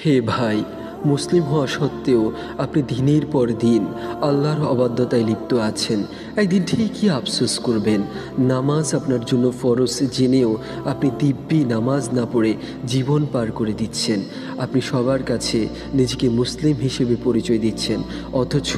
হে ভাই, মুসলিম হওয়া সত্ত্বেও আপনি দিনের পর দিন আল্লাহর অবাধ্যতায় লিপ্ত আছেন। একদিন ঠিকই আফসোস করবেন। নামাজ আপনার জন্য ফরজ জেনেও আপনি দিব্যি নামাজ না পড়ে জীবন পার করে দিচ্ছেন। আপনি সবার কাছে নিজেকে মুসলিম হিসেবে পরিচয় দিচ্ছেন, অথচ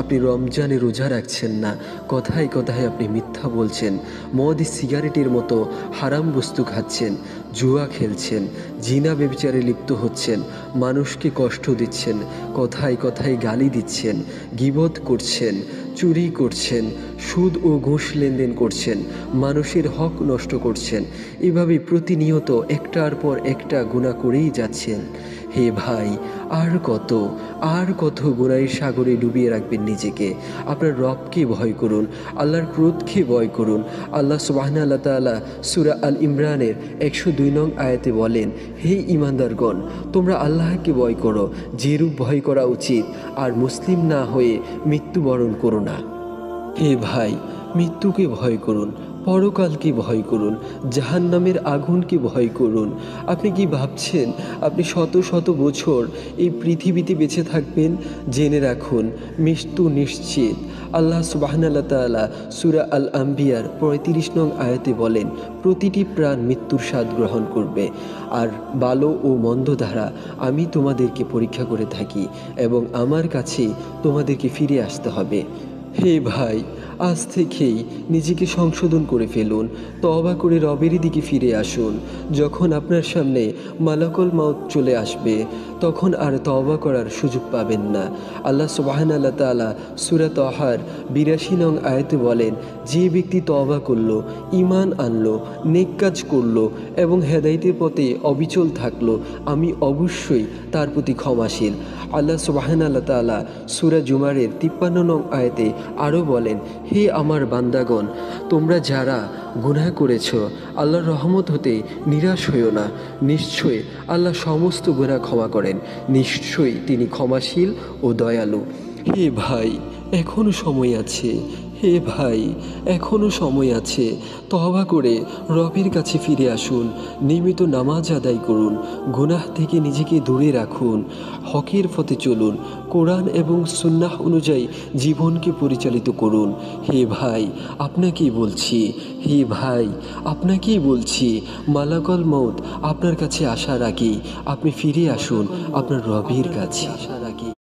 আপনি রমজানে রোজা রাখছেন না। কথায় কথায় আপনি মিথ্যা বলছেন, মদ সিগারেটের মতো হারাম বস্তু খাচ্ছেন, জুয়া খেলছেন, জিনা ব্যভিচারে লিপ্ত হচ্ছেন, মানুষকে কষ্ট দিচ্ছেন, কথায় কথায় গালি দিচ্ছেন, গীবত করছেন, চুরি করছেন, সুদ ও ঘুষ লেনদেন করছেন, মানুষের হক নষ্ট করছেন। এভাবে প্রতিনিয়ত একটার পর একটা গুনাহ করেই যাচ্ছেন। হে ভাই, আর কত গুনাহের সাগরে ডুবিয়ে রাখবেন নিজেকে? আপনার রবকে ভয় করুন, আল্লাহর ক্রোধকে ভয় করুন। আল্লাহ সুবহানাহু ওয়া তাআলা সূরা আল ইমরানের 102 নং আয়াতে বলেন, হে ঈমানদারগণ, তোমরা আল্লাহকে ভয় করো যেরূপ ভয় করা উচিত, আর মুসলিম না হয়ে মৃত্যুবরণ করো না। হে ভাই, মৃত্যুকে ভয় করুন, পরকালকে ভয় করুন, জাহান্নামের আগুনকে ভয় করুন। আপনি কি ভাবছেন আপনি শত শত বছর এই পৃথিবীতে বেঁচে থাকবেন? জেনে রাখুন, মৃত্যু নিশ্চিত। আল্লাহ সুবহানাহু ওয়া তাআলা সূরা আল আম্বিয়ার 35 নং আয়াতে বলেন, প্রতিটি প্রাণ মৃত্যুর স্বাদ গ্রহণ করবে, আর ভালো ও মন্দ দ্বারা আমি তোমাদেরকে পরীক্ষা করে থাকি এবং আমার কাছে তোমাদেরকে ফিরে আসতে হবে। হে ভাই, আজ থেকেই নিজেকে সংশোধন করে ফেলুন, তওবা করে রবের দিকে ফিরে আসুন। যখন আপনার সামনে মালাকুল মাউত চলে আসবে, তখন আর তওবা করার সুযোগ পাবেন না। আল্লাহ সুবহানাহু ওয়া তাআলা সূরা তাহার 82 নং আয়াতে বলেন, যে ব্যক্তি তওবা করলো, ঈমান আনলো, নেক কাজ করলো এবং হেদায়েতের পথে অবিচল থাকলো, আমি অবশ্যই তার প্রতি ক্ষমাশীল। আল্লাহ সুবহানাহু ওয়া তাআলা সূরা জুমারের 53 নং আয়াতে আরও বলেন, হে আমার বান্দাগণ, তোমরা যারা গুনাহ করেছ, আল্লাহর রহমত হতে নিরাশ হইও না। নিশ্চয়ই আল্লাহ সমস্ত গুনাহ ক্ষমা করেন, নিশ্চয়ই তিনি ক্ষমাশীল ও দয়ালু। হে ভাই, এখনও সময় আছে। হে ভাই, এখনও সময় আছে। তওবা করে রবের কাছে ফিরে আসুন, নিয়মিত নামাজ আদায় করুন, গুনাহ থেকে নিজেকে দূরে রাখুন, হকের পথে চলুন, কোরআন এবং সুন্নাহ অনুযায়ী জীবনকে পরিচালিত করুন। হে ভাই, আপনাকেই বলছি, হে ভাই, আপনাকেই বলছি, মালাকুল মউত আপনার কাছে আসার আগেই আপনি ফিরে আসুন আপনার রবের কাছে।